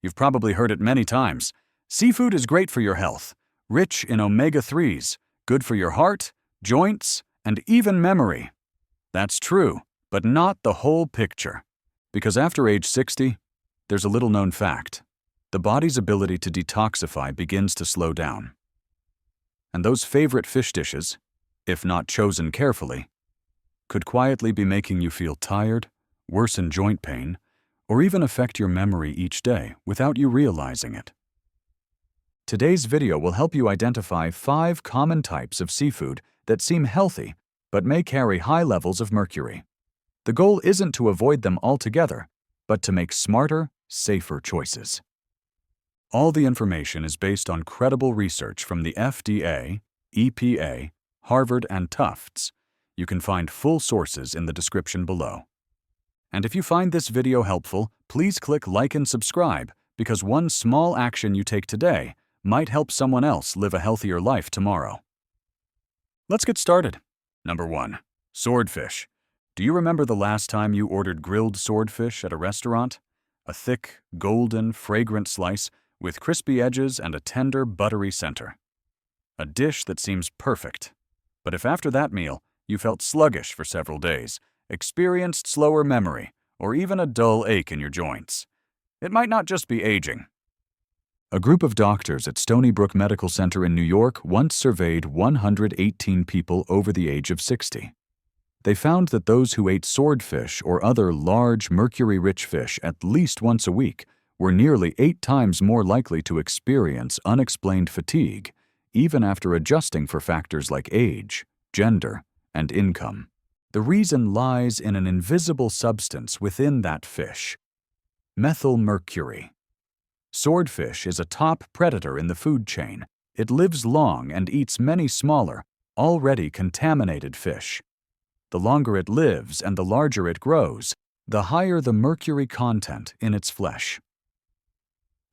You've probably heard it many times. Seafood is great for your health, rich in omega-3s, good for your heart, joints, and even memory. That's true, but not the whole picture. Because after age 60, there's a little-known fact. The body's ability to detoxify begins to slow down. And those favorite fish dishes, if not chosen carefully, could quietly be making you feel tired, worsen joint pain, or even affect your memory each day without you realizing it. Today's video will help you identify 5 common types of seafood that seem healthy but may carry high levels of mercury. The goal isn't to avoid them altogether, but to make smarter, safer choices. All the information is based on credible research from the FDA, EPA, Harvard, and Tufts. You can find full sources in the description below. And if you find this video helpful, please click like and subscribe, because one small action you take today might help someone else live a healthier life tomorrow. Let's get started. Number 1. Swordfish. Do you remember the last time you ordered grilled swordfish at a restaurant? A thick, golden, fragrant slice with crispy edges and a tender, buttery center. A dish that seems perfect. But if after that meal you felt sluggish for several days, experienced slower memory, or even a dull ache in your joints, it might not just be aging. A group of doctors at Stony Brook Medical Center in New York once surveyed 118 people over the age of 60. They found that those who ate swordfish or other large, mercury-rich fish at least once a week were nearly 8 times more likely to experience unexplained fatigue, even after adjusting for factors like age, gender, and income. The reason lies in an invisible substance within that fish: methylmercury. Swordfish is a top predator in the food chain. It lives long and eats many smaller, already contaminated fish. The longer it lives and the larger it grows, the higher the mercury content in its flesh.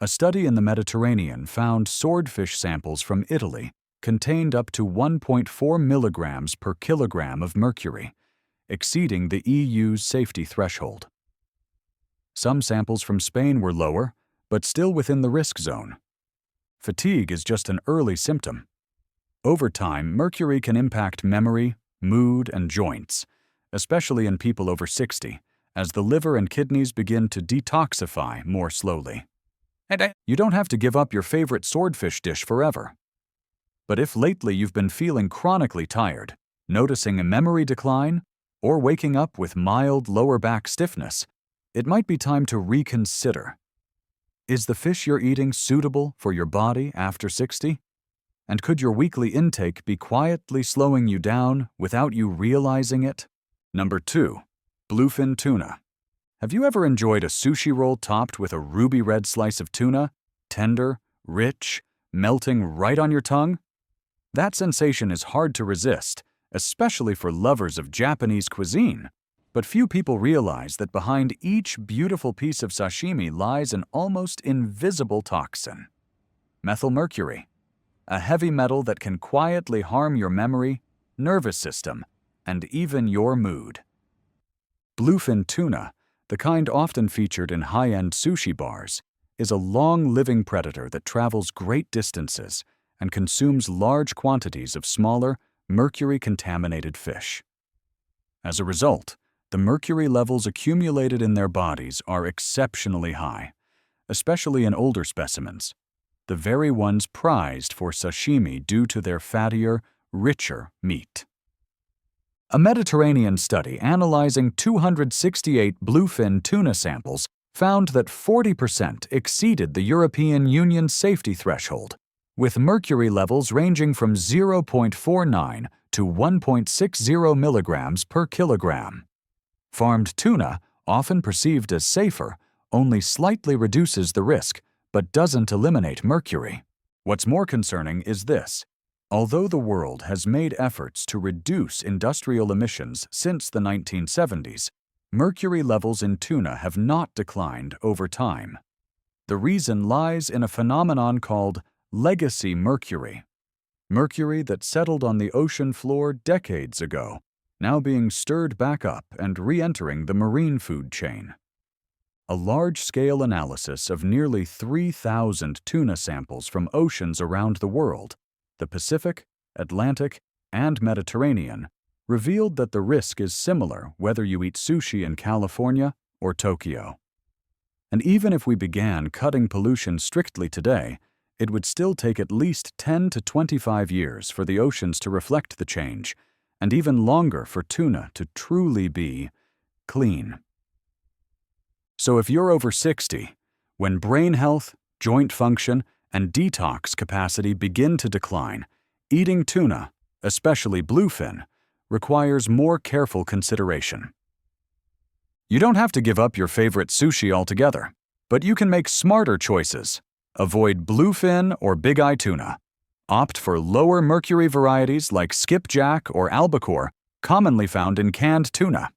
A study in the Mediterranean found swordfish samples from Italy contained up to 1.4 milligrams per kilogram of mercury, exceeding the EU's safety threshold. Some samples from Spain were lower, but still within the risk zone. Fatigue is just an early symptom. Over time, mercury can impact memory, mood, and joints, especially in people over 60, as the liver and kidneys begin to detoxify more slowly. And you don't have to give up your favorite swordfish dish forever. But if lately you've been feeling chronically tired, noticing a memory decline, or waking up with mild lower back stiffness, it might be time to reconsider. Is the fish you're eating suitable for your body after 60? And could your weekly intake be quietly slowing you down without you realizing it? Number 2. Bluefin tuna. Have you ever enjoyed a sushi roll topped with a ruby red slice of tuna? Tender, rich, melting right on your tongue? That sensation is hard to resist, especially for lovers of Japanese cuisine. But few people realize that behind each beautiful piece of sashimi lies an almost invisible toxin: methylmercury, a heavy metal that can quietly harm your memory, nervous system, and even your mood. Bluefin tuna, the kind often featured in high-end sushi bars, is a long-living predator that travels great distances and consumes large quantities of smaller, mercury-contaminated fish. As a result, the mercury levels accumulated in their bodies are exceptionally high, especially in older specimens, the very ones prized for sashimi due to their fattier, richer meat. A Mediterranean study analyzing 268 bluefin tuna samples found that 40% exceeded the European Union's safety threshold, with mercury levels ranging from 0.49 to 1.60 milligrams per kilogram. Farmed tuna, often perceived as safer, only slightly reduces the risk, but doesn't eliminate mercury. What's more concerning is this: although the world has made efforts to reduce industrial emissions since the 1970s, mercury levels in tuna have not declined over time. The reason lies in a phenomenon called legacy mercury. Mercury that settled on the ocean floor decades ago, now being stirred back up and re-entering the marine food chain. A large-scale analysis of nearly 3,000 tuna samples from oceans around the world, the Pacific, Atlantic, and Mediterranean, revealed that the risk is similar whether you eat sushi in California or Tokyo. And even if we began cutting pollution strictly today, it would still take at least 10 to 25 years for the oceans to reflect the change, and even longer for tuna to truly be clean. So if you're over 60, when brain health, joint function, and detox capacity begin to decline, eating tuna, especially bluefin, requires more careful consideration. You don't have to give up your favorite sushi altogether, but you can make smarter choices. Avoid bluefin or big-eye tuna. Opt for lower-mercury varieties like skipjack or albacore, commonly found in canned tuna.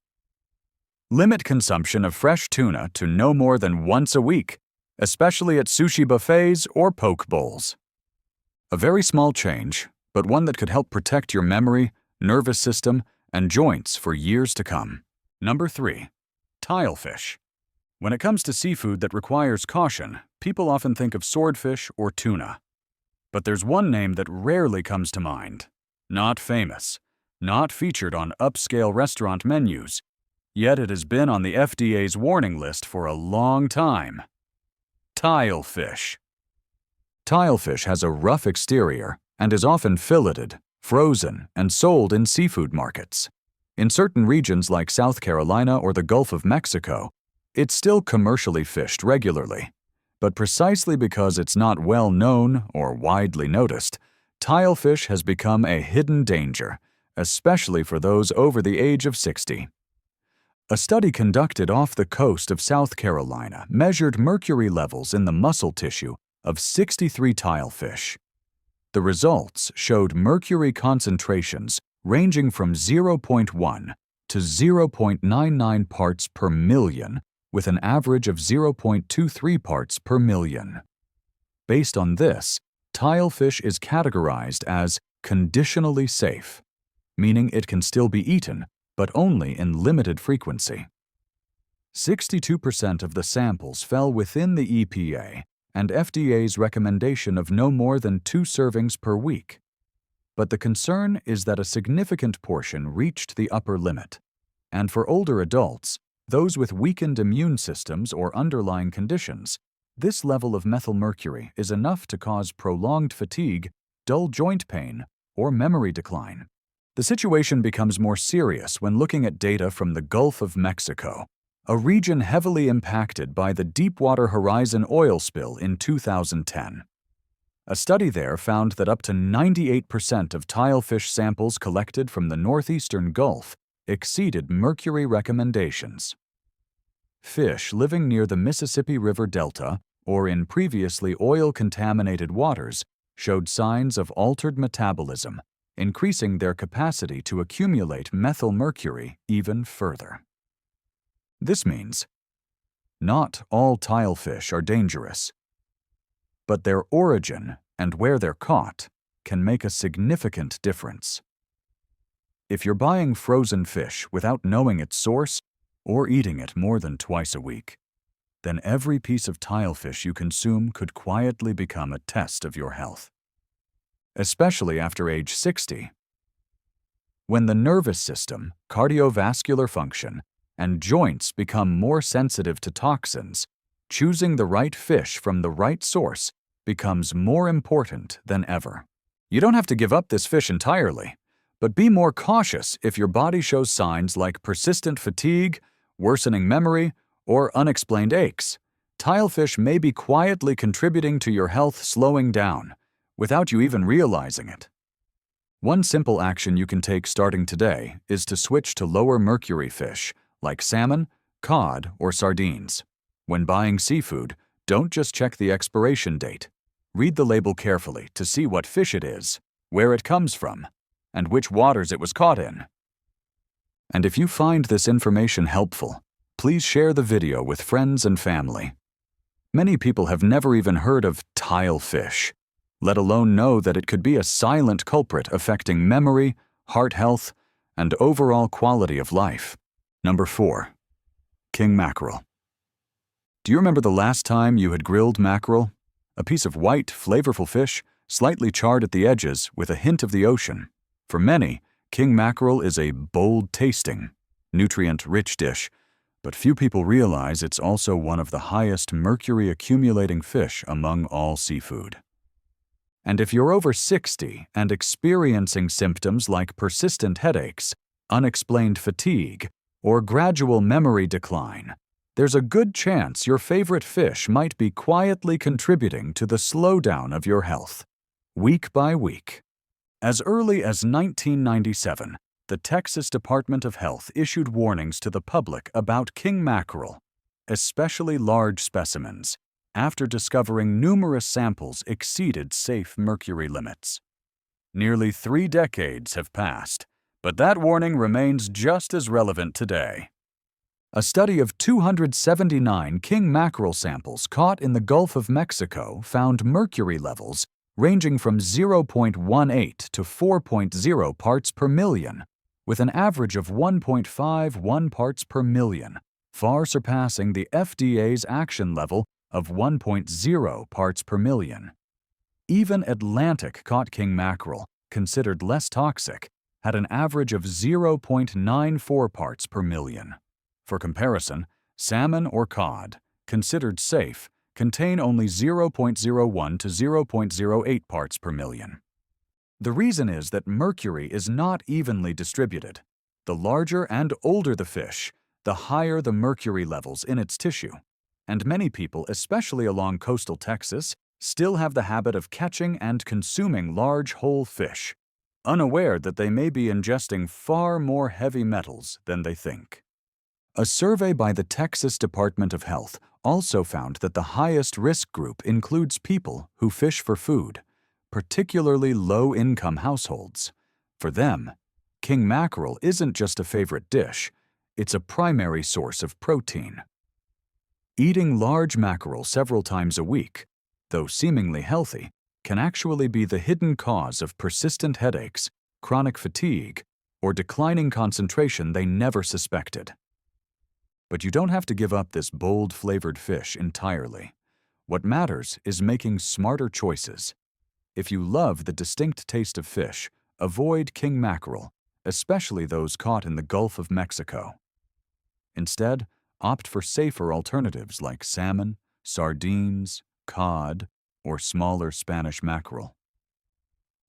Limit consumption of fresh tuna to no more than once a week, especially at sushi buffets or poke bowls. A very small change, but one that could help protect your memory, nervous system, and joints for years to come. Number 3. Tilefish. When it comes to seafood that requires caution, people often think of swordfish or tuna. But there's one name that rarely comes to mind. Not famous, not featured on upscale restaurant menus, yet it has been on the FDA's warning list for a long time. Tilefish. Tilefish has a rough exterior and is often filleted, frozen, and sold in seafood markets. In certain regions like South Carolina or the Gulf of Mexico, it's still commercially fished regularly. But precisely because it's not well known or widely noticed, tilefish has become a hidden danger, especially for those over the age of 60. A study conducted off the coast of South Carolina measured mercury levels in the muscle tissue of 63 tilefish. The results showed mercury concentrations ranging from 0.1 to 0.99 parts per million, with an average of 0.23 parts per million. Based on this, tilefish is categorized as conditionally safe, meaning it can still be eaten, but only in limited frequency. 62% of the samples fell within the EPA and FDA's recommendation of no more than 2 servings per week. But the concern is that a significant portion reached the upper limit. And for older adults, those with weakened immune systems or underlying conditions, this level of methylmercury is enough to cause prolonged fatigue, dull joint pain, or memory decline. The situation becomes more serious when looking at data from the Gulf of Mexico, a region heavily impacted by the Deepwater Horizon oil spill in 2010. A study there found that up to 98% of tilefish samples collected from the northeastern Gulf exceeded mercury recommendations. Fish living near the Mississippi River Delta or in previously oil-contaminated waters showed signs of altered metabolism, increasing their capacity to accumulate methylmercury even further. This means not all tilefish are dangerous, but their origin and where they're caught can make a significant difference. If you're buying frozen fish without knowing its source or eating it more than twice a week, then every piece of tilefish you consume could quietly become a test of your health. Especially after age 60. When the nervous system, cardiovascular function, and joints become more sensitive to toxins, choosing the right fish from the right source becomes more important than ever. You don't have to give up this fish entirely, but be more cautious if your body shows signs like persistent fatigue, worsening memory, or unexplained aches. Tilefish may be quietly contributing to your health slowing down, without you even realizing it. One simple action you can take starting today is to switch to lower mercury fish, like salmon, cod, or sardines. When buying seafood, don't just check the expiration date. Read the label carefully to see what fish it is, where it comes from, and which waters it was caught in. And if you find this information helpful, please share the video with friends and family. Many people have never even heard of tilefish, let alone know that it could be a silent culprit affecting memory, heart health, and overall quality of life. Number 4. King mackerel. Do you remember the last time you had grilled mackerel? A piece of white, flavorful fish, slightly charred at the edges with a hint of the ocean. For many, king mackerel is a bold-tasting, nutrient-rich dish, but few people realize it's also one of the highest mercury-accumulating fish among all seafood. And if you're over 60 and experiencing symptoms like persistent headaches, unexplained fatigue, or gradual memory decline, there's a good chance your favorite fish might be quietly contributing to the slowdown of your health, week by week. As early as 1997, the Texas Department of Health issued warnings to the public about king mackerel, especially large specimens, after discovering numerous samples exceeded safe mercury limits. Nearly 3 decades have passed, but that warning remains just as relevant today. A study of 279 king mackerel samples caught in the Gulf of Mexico found mercury levels ranging from 0.18 to 4.0 parts per million, with an average of 1.51 parts per million, far surpassing the FDA's action level of 1.0 parts per million. Even Atlantic-caught king mackerel, considered less toxic, had an average of 0.94 parts per million. For comparison, salmon or cod, considered safe, contain only 0.01 to 0.08 parts per million. The reason is that mercury is not evenly distributed. The larger and older the fish, the higher the mercury levels in its tissue. And many people, especially along coastal Texas, still have the habit of catching and consuming large whole fish, unaware that they may be ingesting far more heavy metals than they think. A survey by the Texas Department of Health also found that the highest risk group includes people who fish for food, particularly low-income households. For them, king mackerel isn't just a favorite dish, it's a primary source of protein. Eating large mackerel several times a week, though seemingly healthy, can actually be the hidden cause of persistent headaches, chronic fatigue, or declining concentration they never suspected. But you don't have to give up this bold-flavored fish entirely. What matters is making smarter choices. If you love the distinct taste of fish, avoid king mackerel, especially those caught in the Gulf of Mexico. Instead, opt for safer alternatives like salmon, sardines, cod, or smaller Spanish mackerel.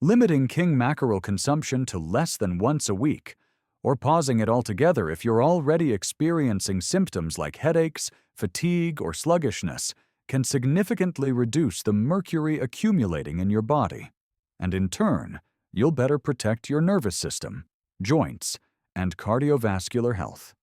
Limiting king mackerel consumption to less than once a week, or pausing it altogether if you're already experiencing symptoms like headaches, fatigue, or sluggishness, can significantly reduce the mercury accumulating in your body, and in turn, you'll better protect your nervous system, joints, and cardiovascular health.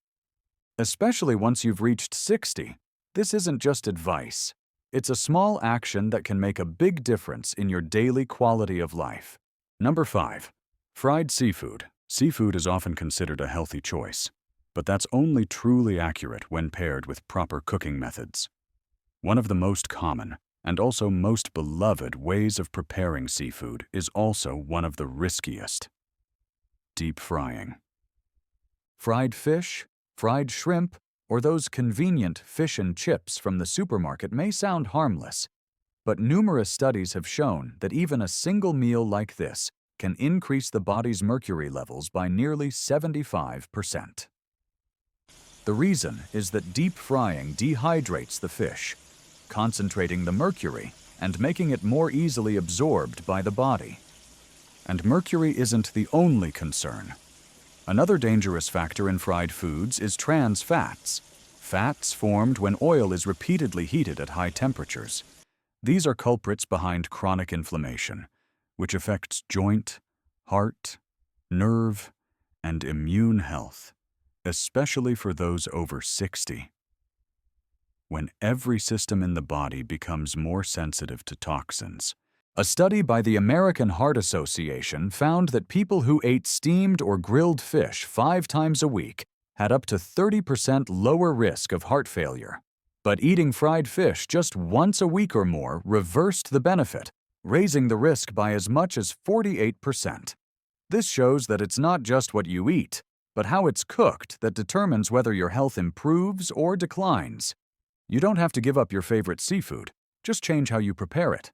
Especially once you've reached 60, this isn't just advice. It's a small action that can make a big difference in your daily quality of life. Number 5. Fried seafood. Seafood is often considered a healthy choice, but that's only truly accurate when paired with proper cooking methods. One of the most common, and also most beloved ways of preparing seafood is also one of the riskiest. Deep frying. Fried fish, fried shrimp, or those convenient fish and chips from the supermarket may sound harmless, but numerous studies have shown that even a single meal like this can increase the body's mercury levels by nearly 75%. The reason is that deep frying dehydrates the fish, concentrating the mercury and making it more easily absorbed by the body. And mercury isn't the only concern. Another dangerous factor in fried foods is trans fats, fats formed when oil is repeatedly heated at high temperatures. These are culprits behind chronic inflammation, which affects joint, heart, nerve, and immune health, especially for those over 60. When every system in the body becomes more sensitive to toxins. A study by the American Heart Association found that people who ate steamed or grilled fish 5 times a week had up to 30% lower risk of heart failure. But eating fried fish just once a week or more reversed the benefit, raising the risk by as much as 48%. This shows that it's not just what you eat, but how it's cooked that determines whether your health improves or declines. You don't have to give up your favorite seafood, just change how you prepare it.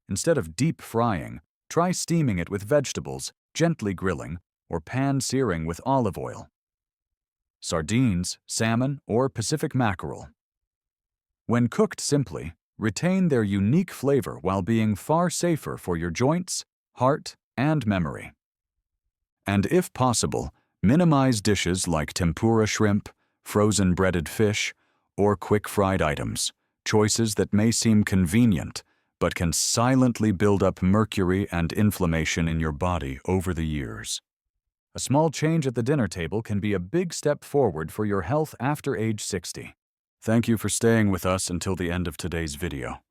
Instead of deep frying, try steaming it with vegetables, gently grilling, or pan-searing with olive oil. Sardines, salmon, or Pacific mackerel. When cooked simply, retain their unique flavor while being far safer for your joints, heart, and memory. And if possible, minimize dishes like tempura shrimp, frozen breaded fish, or quick-fried items, choices that may seem convenient but can silently build up mercury and inflammation in your body over the years. A small change at the dinner table can be a big step forward for your health after age 60. Thank you for staying with us until the end of today's video.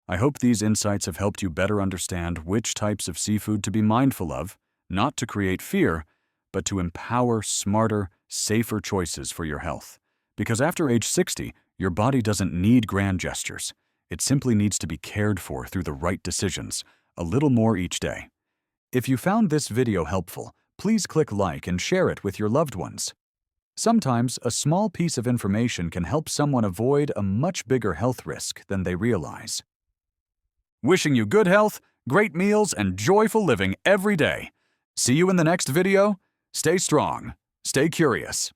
I hope these insights have helped you better understand which types of seafood to be mindful of, not to create fear, but to empower smarter, safer choices for your health. Because after age 60, your body doesn't need grand gestures. It simply needs to be cared for through the right decisions, a little more each day. If you found this video helpful, please click like and share it with your loved ones. Sometimes, a small piece of information can help someone avoid a much bigger health risk than they realize. Wishing you good health, great meals, and joyful living every day. See you in the next video. Stay strong. Stay curious.